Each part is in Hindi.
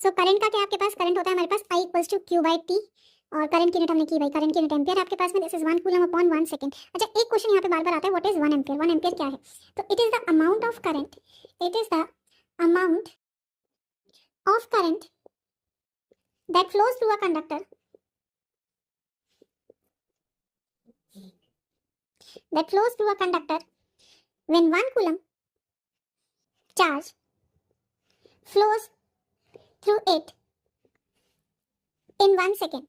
सो करंट का क्या आपके पास, करंट होता है हमारे पास I equals to Q by t, और करंट की यूनिट हमने की भाई, करंट की यूनिट एम्पियर आपके पास में, this is 1 coulomb upon 1 second. अच्छा, एक क्वेश्चन यहाँ पे बार बार आता है, व्हाट इज 1 एम्पियर? 1 एम्पियर क्या है? तो it is the amount of current, it is the amount of current that flows through a conductor, that flows through a conductor when 1 coulomb charge flows through it in 1 second।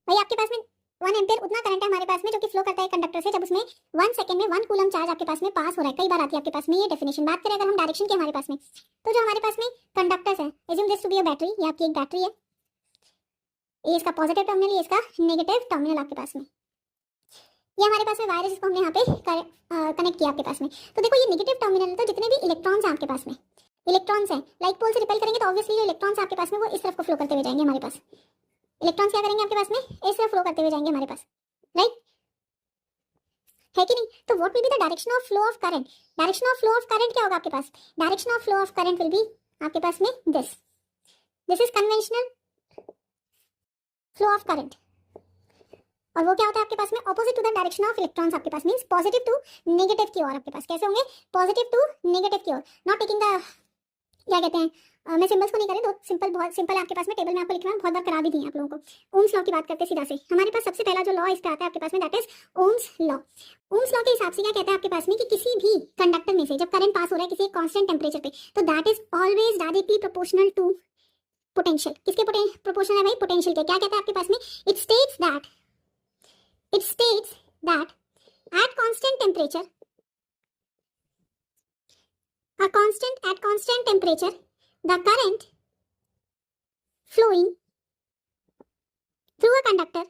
भाई आपके पास में 1 एम्पियर उतना करंट है हमारे पास में जो कि फ्लो करता है कंडक्टर से, जब उसमें 1 सेकंड में 1 कूलम चार्ज आपके पास में पास हो रहा है। कई बार आती है आपके पास में ये डेफिनेशन। बात करें अगर हम डायरेक्शन की हमारे पास में, तो जो हमारे पास में कंडक्टर्स है, assume this to be a battery, ये आपकी एक बैटरी है, ये इसका पॉजिटिव टर्मिनल, ये इसका नेगेटिव टर्मिनल आपके पास में, ये हमारे पास में वायर है जिसको हमने यहाँ पे कनेक्ट किया आपके पास में। तो देखो ये नेगेटिव टर्मिनल है, तो जितने भी इलेक्ट्रॉन्स हैं आपके पास में, इलेक्ट्रॉन्स हैं, लाइक पोल से रिपेल करेंगे तो ऑब्वियसली जो इलेक्ट्रॉन्स आपके पास में वो इस तरफ को फ्लो करते हुए जाएंगे हमारे पास। इलेक्ट्रॉन्स क्या करेंगे आपके पास में, इस तरफ फ्लो करते हुए जाएंगे हमारे पास, राइट है कि नहीं? तो what will be the direction of flow of current? Direction of flow of current क्या होगा आपके पास? Direction of flow of current will be आपके पास में this is conventional flow of current, और वो क्या होता है आपके पास में, opposite to the direction of electrons आपके पास, मींस पॉजिटिव टू नेगेटिव की ओर आपके पास। कैसे होंगे? पॉजिटिव टू नेगेटिव की ओर, नॉट टेकिंग द, क्या कहते हैं, मैं सिंबल्स को नहीं करें, तो सिंपल, बहुत सिंपल है आपके पास में, टेबल में आपको लिखना है, बहुत बार करा भी दी है आप लोगों को। ओम्स लॉ की बात करते हैं सीधा से, हमारे पास सबसे पहला जो लॉ इस पे आता है आपके पास में, that is Ohm's law. Ohm's law के हिसाब से क्या कहता है आपके पास में कि किसी भी कंडक्टर में से जब करंट पास हो रहा है किसी कांस्टेंट टेंपरेचर पे, तो that is always directly proportional to potential. किसके प्रोपोर्शनल है भाई? पोटेंशियल के। क्या कहता है आपके पास में? It states that at constant temperature, at constant temperature, the current flowing through a conductor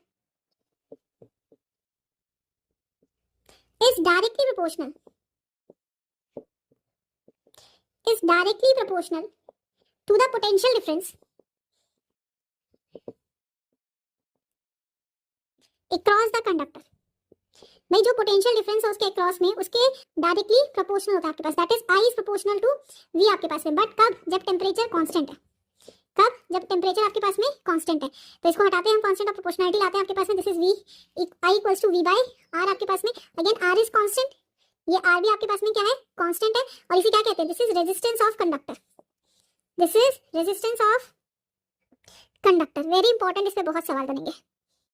is directly proportional to the potential difference across the conductor। भाई जो पोटेंशियल डिफरेंस है उसके अक्रॉस में, उसके डायरेक्टली प्रोपोर्शनल होता है आपके पास, that is I is proportional to V आपके पास में। बट कब? जब टेम्परेचर कांस्टेंट है। कब? जब टेम्परेचर आपके पास में कांस्टेंट है। तो इसको हटाते हैं हम, कांस्टेंट ऑफ प्रोपोर्शनलिटी लाते हैं आपके पास में, this is V, I equals to V by R आपके पास में। अगेन आर इज कांस्टेंट, ये आर भी आपके पास में क्या है? कांस्टेंट है। और इसे क्या कहते हैं? This is resistance of conductor, this is resistance of conductor. Very important, इस पे बहुत सवाल बनेंगे।